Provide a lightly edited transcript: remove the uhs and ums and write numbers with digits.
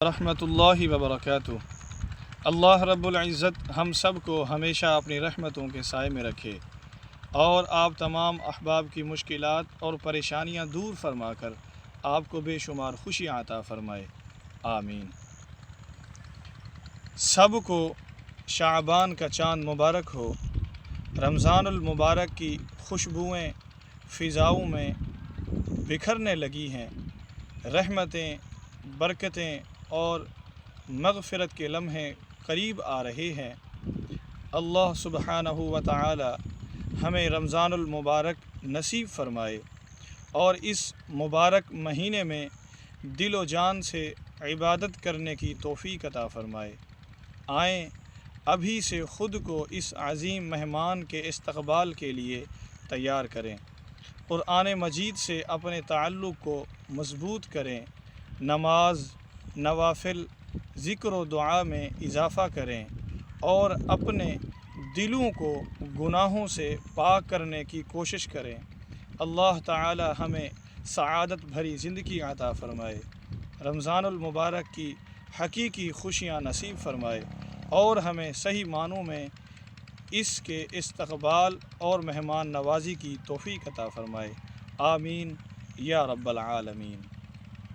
رحمۃ اللہ وبرکاتہ۔ اللہ رب العزت ہم سب کو ہمیشہ اپنی رحمتوں کے سائے میں رکھے اور آپ تمام احباب کی مشکلات اور پریشانیاں دور فرما کر آپ کو بے شمار خوشیاں عطا فرمائے، آمین۔ سب کو شعبان کا چاند مبارک ہو۔ رمضان المبارک کی خوشبوئیں فضاؤں میں بکھرنے لگی ہیں، رحمتیں، برکتیں اور مغفرت کے لمحے قریب آ رہے ہیں۔ اللہ سبحانہ و تعالی ہمیں رمضان المبارک نصیب فرمائے اور اس مبارک مہینے میں دل و جان سے عبادت کرنے کی توفیق عطا فرمائے۔ آئیں ابھی سے خود کو اس عظیم مہمان کے استقبال کے لیے تیار کریں، قرآن مجید سے اپنے تعلق کو مضبوط کریں، نماز، نوافل، ذکر و دعا میں اضافہ کریں اور اپنے دلوں کو گناہوں سے پاک کرنے کی کوشش کریں۔ اللہ تعالی ہمیں سعادت بھری زندگی عطا فرمائے، رمضان المبارک کی حقیقی خوشیاں نصیب فرمائے اور ہمیں صحیح معنوں میں اس کے استقبال اور مہمان نوازی کی توفیق عطا فرمائے، آمین یا رب العالمین۔